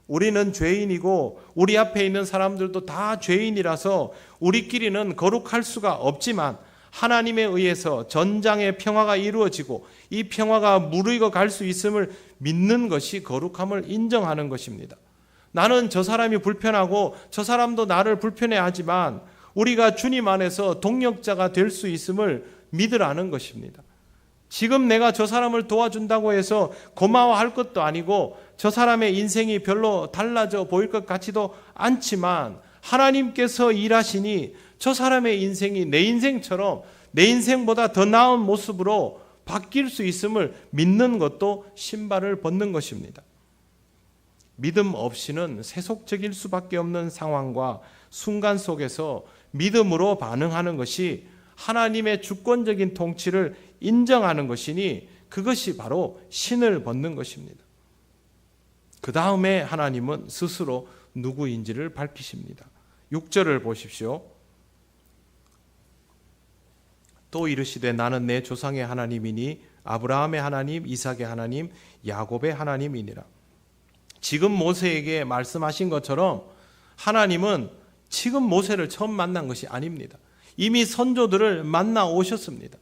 A: 우리는 죄인이고 우리 앞에 있는 사람들도 다 죄인이라서 우리끼리는 거룩할 수가 없지만 하나님에 의해서 전장의 평화가 이루어지고 이 평화가 무르익어 갈 수 있음을 믿는 것이 거룩함을 인정하는 것입니다. 나는 저 사람이 불편하고 저 사람도 나를 불편해하지만 우리가 주님 안에서 동력자가 될 수 있음을 믿으라는 것입니다. 지금 내가 저 사람을 도와준다고 해서 고마워할 것도 아니고 저 사람의 인생이 별로 달라져 보일 것 같지도 않지만 하나님께서 일하시니 저 사람의 인생이 내 인생처럼 내 인생보다 더 나은 모습으로 바뀔 수 있음을 믿는 것도 신발을 벗는 것입니다. 믿음 없이는 세속적일 수밖에 없는 상황과 순간 속에서 믿음으로 반응하는 것이 하나님의 주권적인 통치를 인정하는 것이니 그것이 바로 신을 벗는 것입니다. 그 다음에 하나님은 스스로 누구인지를 밝히십니다. 6절을 보십시오. 또 이르시되 나는 내 조상의 하나님이니 아브라함의 하나님, 이삭의 하나님, 야곱의 하나님이니라. 지금 모세에게 말씀하신 것처럼 하나님은 지금 모세를 처음 만난 것이 아닙니다. 이미 선조들을 만나 오셨습니다.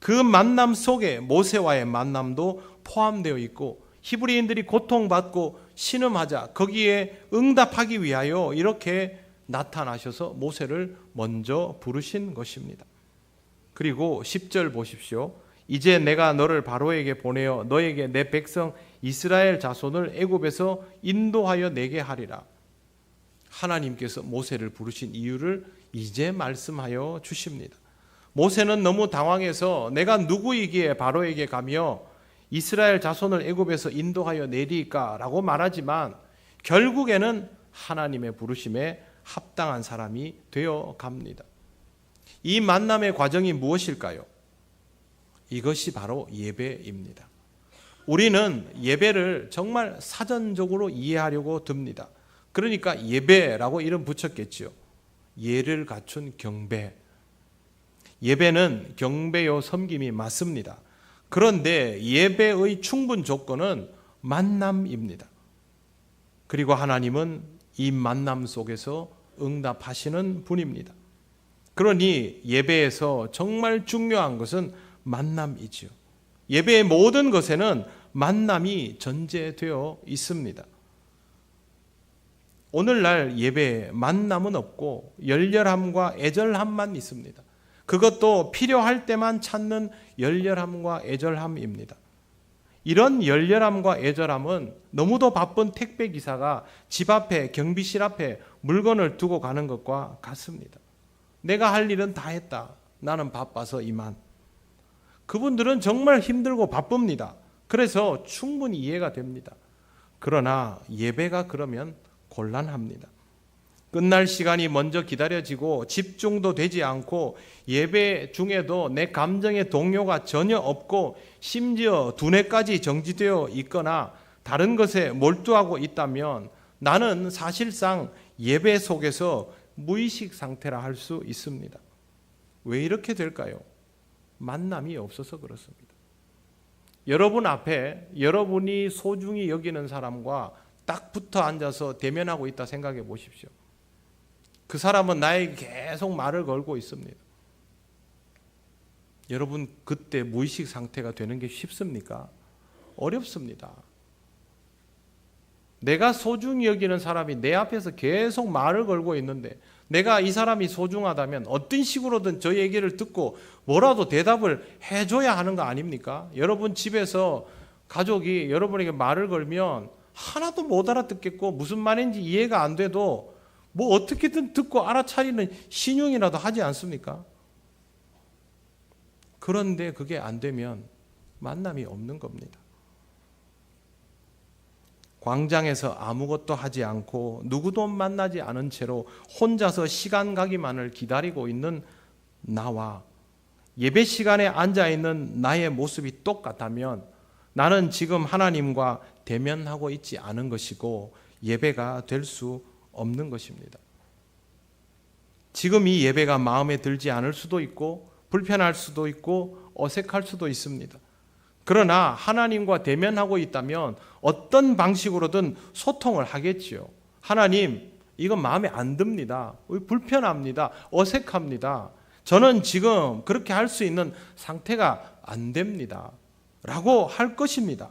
A: 그 만남 속에 모세와의 만남도 포함되어 있고 히브리인들이 고통받고 신음하자 거기에 응답하기 위하여 이렇게 나타나셔서 모세를 먼저 부르신 것입니다. 그리고 10절 보십시오. 이제 내가 너를 바로에게 보내어 너에게 내 백성 이스라엘 자손을 애굽에서 인도하여 내게 하리라. 하나님께서 모세를 부르신 이유를 이제 말씀하여 주십니다. 모세는 너무 당황해서 내가 누구이기에 바로에게 가며 이스라엘 자손을 애굽에서 인도하여 내리까라고 말하지만 결국에는 하나님의 부르심에 합당한 사람이 되어 갑니다. 이 만남의 과정이 무엇일까요? 이것이 바로 예배입니다. 우리는 예배를 정말 사전적으로 이해하려고 듭니다. 그러니까 예배라고 이름 붙였겠지요. 예를 갖춘 경배. 예배는 경배요 섬김이 맞습니다. 그런데 예배의 충분 조건은 만남입니다. 그리고 하나님은 이 만남 속에서 응답하시는 분입니다. 그러니 예배에서 정말 중요한 것은 만남이지요. 예배의 모든 것에는 만남이 전제되어 있습니다. 오늘날 예배에 만남은 없고 열렬함과 애절함만 있습니다. 그것도 필요할 때만 찾는 열렬함과 애절함입니다. 이런 열렬함과 애절함은 너무도 바쁜 택배기사가 집 앞에 경비실 앞에 물건을 두고 가는 것과 같습니다. 내가 할 일은 다 했다. 나는 바빠서 이만. 그분들은 정말 힘들고 바쁩니다. 그래서 충분히 이해가 됩니다. 그러나 예배가 그러면 곤란합니다. 끝날 시간이 먼저 기다려지고 집중도 되지 않고 예배 중에도 내 감정의 동요가 전혀 없고 심지어 두뇌까지 정지되어 있거나 다른 것에 몰두하고 있다면 나는 사실상 예배 속에서 무의식 상태라 할 수 있습니다. 왜 이렇게 될까요? 만남이 없어서 그렇습니다. 여러분 앞에 여러분이 소중히 여기는 사람과 딱 붙어 앉아서 대면하고 있다 생각해 보십시오. 그 사람은 나에게 계속 말을 걸고 있습니다. 여러분 그때 무의식 상태가 되는 게 쉽습니까? 어렵습니다. 내가 소중히 여기는 사람이 내 앞에서 계속 말을 걸고 있는데 내가 이 사람이 소중하다면 어떤 식으로든 저 얘기를 듣고 뭐라도 대답을 해줘야 하는 거 아닙니까? 여러분 집에서 가족이 여러분에게 말을 걸면 하나도 못 알아듣겠고 무슨 말인지 이해가 안 돼도 뭐 어떻게든 듣고 알아차리는 신용이라도 하지 않습니까? 그런데 그게 안 되면 만남이 없는 겁니다. 광장에서 아무것도 하지 않고 누구도 만나지 않은 채로 혼자서 시간 가기만을 기다리고 있는 나와 예배 시간에 앉아있는 나의 모습이 똑같다면 나는 지금 하나님과 대면하고 있지 않은 것이고 예배가 될 수 없는 것입니다. 지금 이 예배가 마음에 들지 않을 수도 있고 불편할 수도 있고 어색할 수도 있습니다. 그러나 하나님과 대면하고 있다면 어떤 방식으로든 소통을 하겠지요. 하나님, 이건 마음에 안 듭니다. 불편합니다. 어색합니다. 저는 지금 그렇게 할 수 있는 상태가 안 됩니다. 라고 할 것입니다.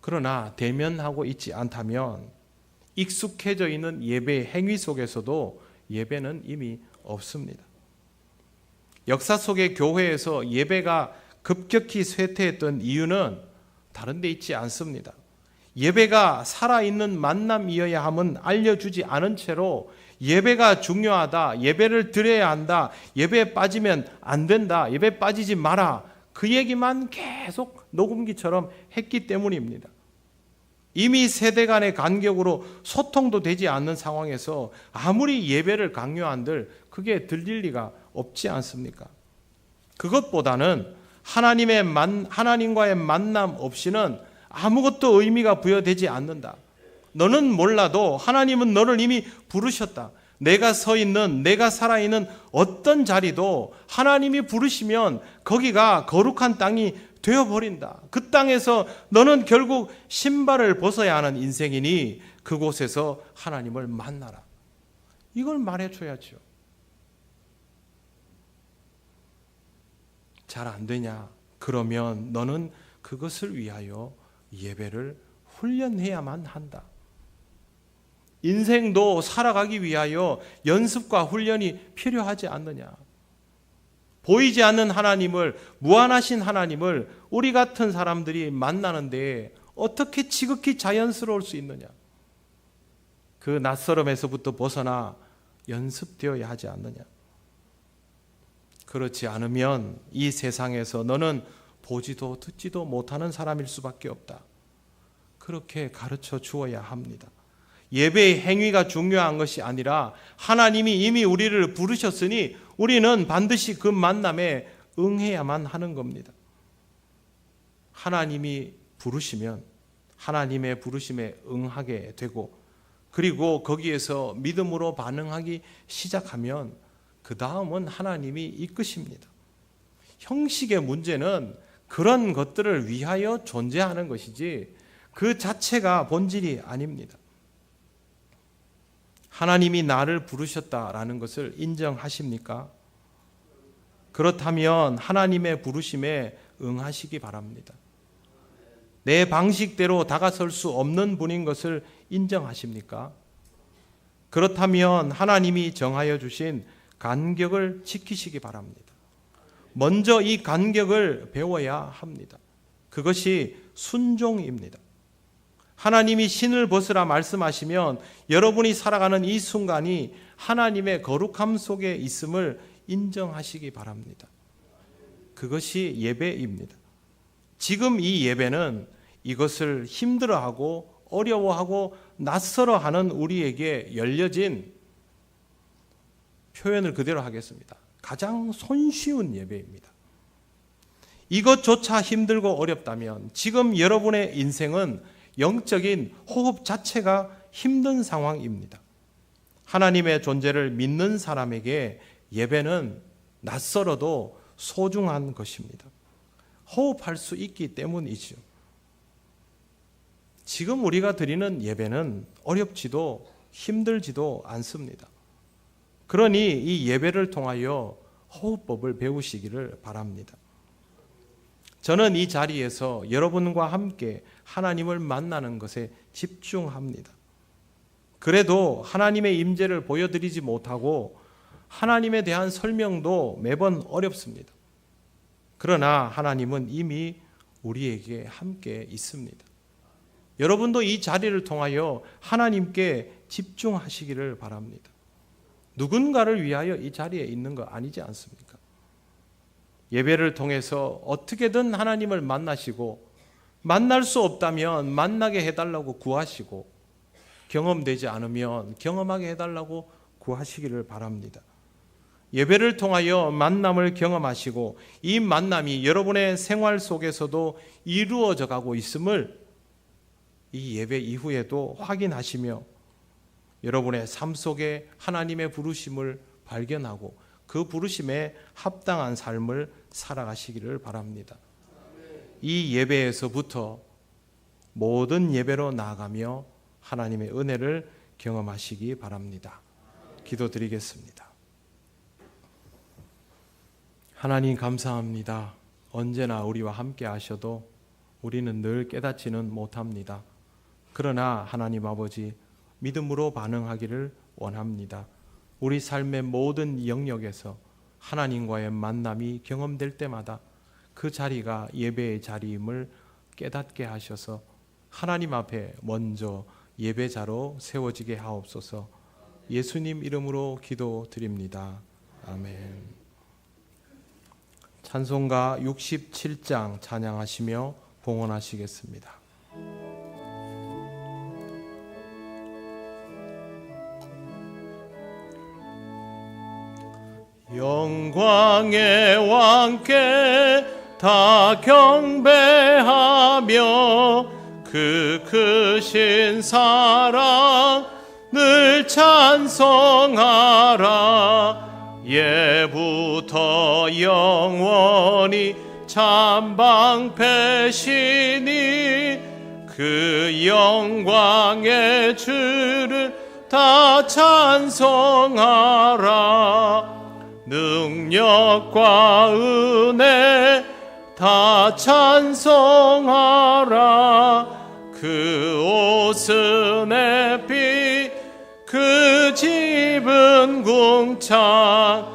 A: 그러나 대면하고 있지 않다면 익숙해져 있는 예배의 행위 속에서도 예배는 이미 없습니다. 역사 속의 교회에서 예배가 급격히 쇠퇴했던 이유는 다른 데 있지 않습니다. 예배가 살아있는 만남이어야 함은 알려주지 않은 채로 예배가 중요하다, 예배를 드려야 한다, 예배에 빠지면 안 된다, 예배에 빠지지 마라, 그 얘기만 계속 녹음기처럼 했기 때문입니다. 이미 세대 간의 간격으로 소통도 되지 않는 상황에서 아무리 예배를 강요한들 그게 들릴 리가 없지 않습니까? 그것보다는 하나님과의 만남 없이는 아무것도 의미가 부여되지 않는다. 너는 몰라도 하나님은 너를 이미 부르셨다. 내가 서 있는, 내가 살아있는 어떤 자리도 하나님이 부르시면 거기가 거룩한 땅이 되어버린다. 그 땅에서 너는 결국 신발을 벗어야 하는 인생이니 그곳에서 하나님을 만나라. 이걸 말해줘야죠. 잘 안 되냐? 그러면 너는 그것을 위하여 예배를 훈련해야만 한다. 인생도 살아가기 위하여 연습과 훈련이 필요하지 않느냐? 보이지 않는 하나님을, 무한하신 하나님을 우리 같은 사람들이 만나는데 어떻게 지극히 자연스러울 수 있느냐? 그 낯설음에서부터 벗어나 연습되어야 하지 않느냐? 그렇지 않으면 이 세상에서 너는 보지도 듣지도 못하는 사람일 수밖에 없다. 그렇게 가르쳐 주어야 합니다. 예배의 행위가 중요한 것이 아니라 하나님이 이미 우리를 부르셨으니 우리는 반드시 그 만남에 응해야만 하는 겁니다. 하나님이 부르시면 하나님의 부르심에 응하게 되고 그리고 거기에서 믿음으로 반응하기 시작하면 그 다음은 하나님이 이끄십니다. 형식의 문제는 그런 것들을 위하여 존재하는 것이지 그 자체가 본질이 아닙니다. 하나님이 나를 부르셨다라는 것을 인정하십니까? 그렇다면 하나님의 부르심에 응하시기 바랍니다. 내 방식대로 다가설 수 없는 분인 것을 인정하십니까? 그렇다면 하나님이 정하여 주신 간격을 지키시기 바랍니다. 먼저 이 간격을 배워야 합니다. 그것이 순종입니다. 하나님이 신을 벗으라 말씀하시면 여러분이 살아가는 이 순간이 하나님의 거룩함 속에 있음을 인정하시기 바랍니다. 그것이 예배입니다. 지금 이 예배는 이것을 힘들어하고 어려워하고 낯설어하는 우리에게 열려진, 표현을 그대로 하겠습니다, 가장 손쉬운 예배입니다. 이것조차 힘들고 어렵다면 지금 여러분의 인생은 영적인 호흡 자체가 힘든 상황입니다. 하나님의 존재를 믿는 사람에게 예배는 낯설어도 소중한 것입니다. 호흡할 수 있기 때문이죠. 지금 우리가 드리는 예배는 어렵지도 힘들지도 않습니다. 그러니 이 예배를 통하여 호흡법을 배우시기를 바랍니다. 저는 이 자리에서 여러분과 함께 하나님을 만나는 것에 집중합니다. 그래도 하나님의 임재를 보여드리지 못하고 하나님에 대한 설명도 매번 어렵습니다. 그러나 하나님은 이미 우리에게 함께 있습니다. 여러분도 이 자리를 통하여 하나님께 집중하시기를 바랍니다. 누군가를 위하여 이 자리에 있는 거 아니지 않습니까? 예배를 통해서 어떻게든 하나님을 만나시고, 만날 수 없다면 만나게 해달라고 구하시고, 경험되지 않으면 경험하게 해달라고 구하시기를 바랍니다. 예배를 통하여 만남을 경험하시고 이 만남이 여러분의 생활 속에서도 이루어져 가고 있음을 이 예배 이후에도 확인하시며 여러분의 삶 속에 하나님의 부르심을 발견하고 그 부르심에 합당한 삶을 살아가시기를 바랍니다. 이 예배에서부터 모든 예배로 나아가며 하나님의 은혜를 경험하시기 바랍니다. 기도드리겠습니다. 하나님 감사합니다. 언제나 우리와 함께 하셔도 우리는 늘 깨닫지는 못합니다. 그러나 하나님 아버지, 믿음으로 반응하기를 원합니다. 우리 삶의 모든 영역에서 하나님과의 만남이 경험될 때마다 그 자리가 예배의 자리임을 깨닫게 하셔서 하나님 앞에 먼저 예배자로 세워지게 하옵소서. 예수님 이름으로 기도드립니다. 아멘. 찬송가 67장 찬양하시며 봉헌하시겠습니다. 영광의 왕께 다 경배하며 그 크신 사랑 늘 찬송하라. 예부터 영원히 참방패시니 그 영광의 주를 다 찬송하라. 능력과 은혜 다 찬송하라. 그 옷은 햇빛 그 집은 궁창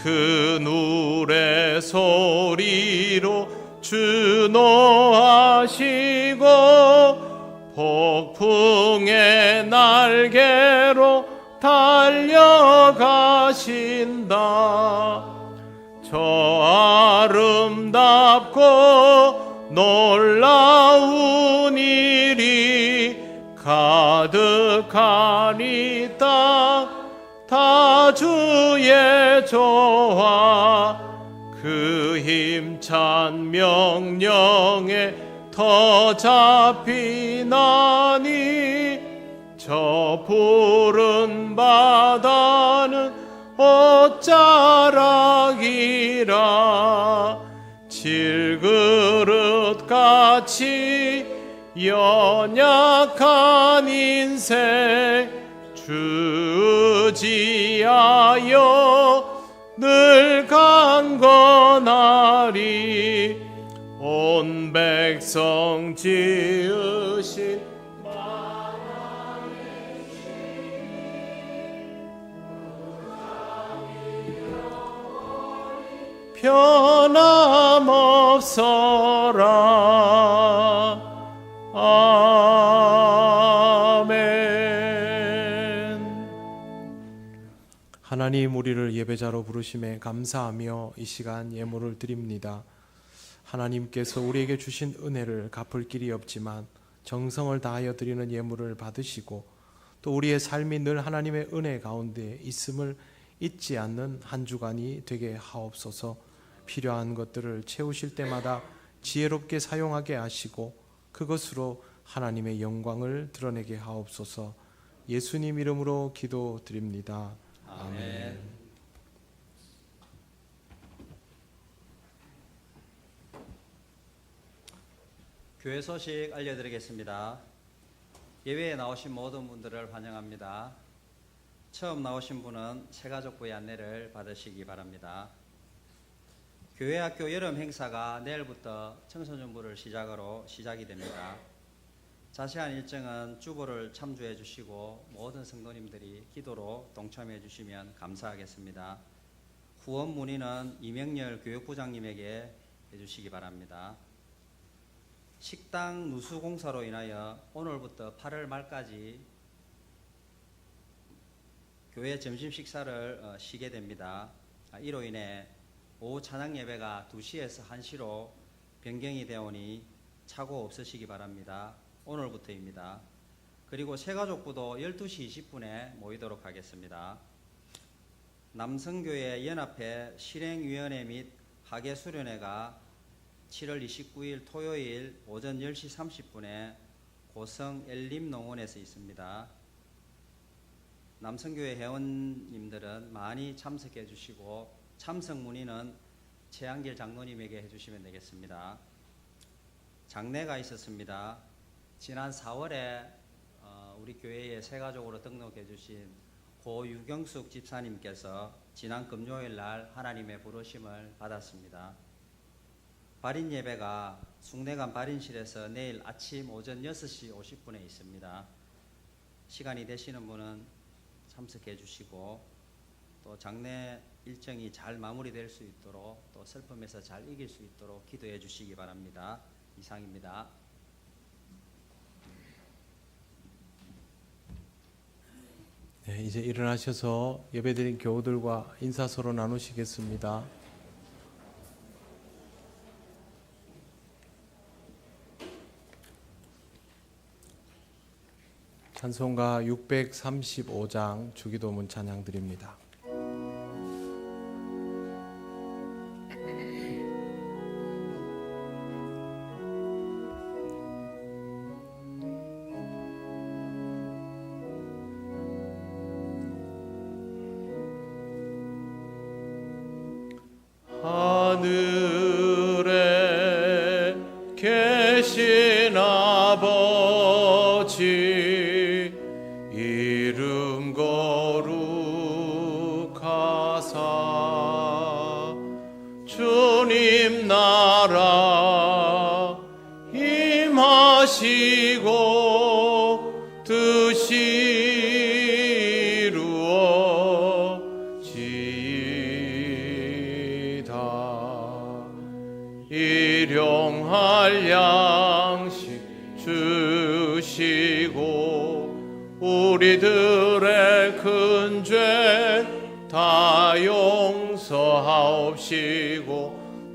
A: 그 누레 소리로 주노하시고 폭풍의 날개로 달려가신다. 저 아름답고 놀라운 일이 가득한 이 땅 다 주의 조화 그 힘찬 명령에 더 잡히나니 저 푸른 바다는 옷자락이라. 질그릇같이 연약한 인생 주지하여 늘 강건하리. 온 백성 지으신 변함없어라. 아멘. 하나님, 우리를 예배자로 부르심에 감사하며 이 시간 예물을 드립니다. 하나님께서 우리에게 주신 은혜를 갚을 길이 없지만 정성을 다하여 드리는 예물을 받으시고 또 우리의 삶이 늘 하나님의 은혜 가운데 있음을 잊지 않는 한 주간이 되게 하옵소서. 필요한 것들을 채우실 때마다 지혜롭게 사용하게 하시고 그것으로 하나님의 영광을 드러내게 하옵소서. 예수님 이름으로 기도드립니다.
B: 아멘. 교회 소식 알려드리겠습니다. 예배에 나오신 모든 분들을 환영합니다. 처음 나오신 분은 새가족부의 안내를 받으시기 바랍니다. 교회학교 여름 행사가 내일부터 청소년부를 시작으로 시작이 됩니다. 자세한 일정은 주보를 참조해 주시고 모든 성도님들이 기도로 동참해 주시면 감사하겠습니다. 후원 문의는 이명렬 교육부장님에게 해주시기 바랍니다. 식당 누수 공사로 인하여 오늘부터 8월 말까지 교회 점심 식사를 쉬게 됩니다. 이로 인해 오후 찬양 예배가 2시에서 1시로 변경이 되오니 착오 없으시기 바랍니다. 오늘부터입니다. 그리고 새가족부도 12시 20분에 모이도록 하겠습니다. 남성교회 연합회 실행위원회 및 학예수련회가 7월 29일 토요일 오전 10시 30분에 고성 엘림농원에서 있습니다. 남성교회 회원님들은 많이 참석해 주시고 참석 문의는 최한길 장로님에게 해주시면 되겠습니다. 장례가 있었습니다. 지난 4월에 우리 교회에 새가족으로 등록해 주신 고 유경숙 집사님께서 지난 금요일 날 하나님의 부르심을 받았습니다. 발인 예배가 숭례관 발인실에서 내일 아침 오전 6시 50분에 있습니다. 시간이 되시는 분은 참석해 주시고 또 장례 일정이 잘 마무리될 수 있도록 또 슬픔에서 잘 이길 수 있도록 기도해 주시기 바랍니다. 이상입니다.
A: 네, 이제 일어나셔서 예배드린 교우들과 인사 서로 나누시겠습니다. 찬송가 635장 주기도문 찬양 드립니다. 하늘에 계신 아버지 이름 거룩하사 주님 나라 임하시고 뜻이 일용할 양식 주시고 우리들의 큰 죄 다 용서하옵시고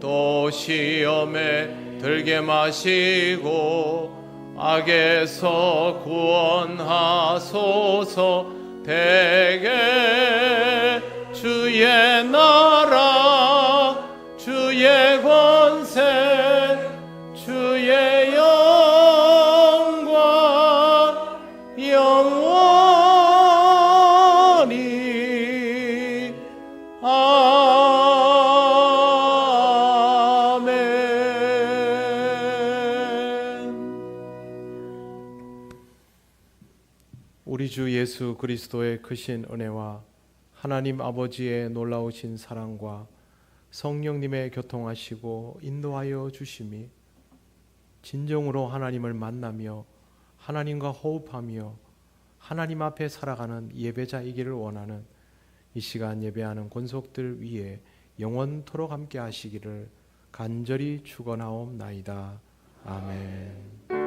A: 또 시험에 들게 마시고 악에서 구원하소서. 대개 주의 나라 주의 권세 주의 영광 영원히 아멘. 우리 주 예수 그리스도의 크신 은혜와 하나님 아버지의 놀라우신 사랑과 성령님의 교통하시고 인도하여 주심이 진정으로 하나님을 만나며 하나님과 호흡하며 하나님 앞에 살아가는 예배자이기를 원하는 이 시간 예배하는 권속들 위에 영원토록 함께 하시기를 간절히 축원하옵나이다. 아멘.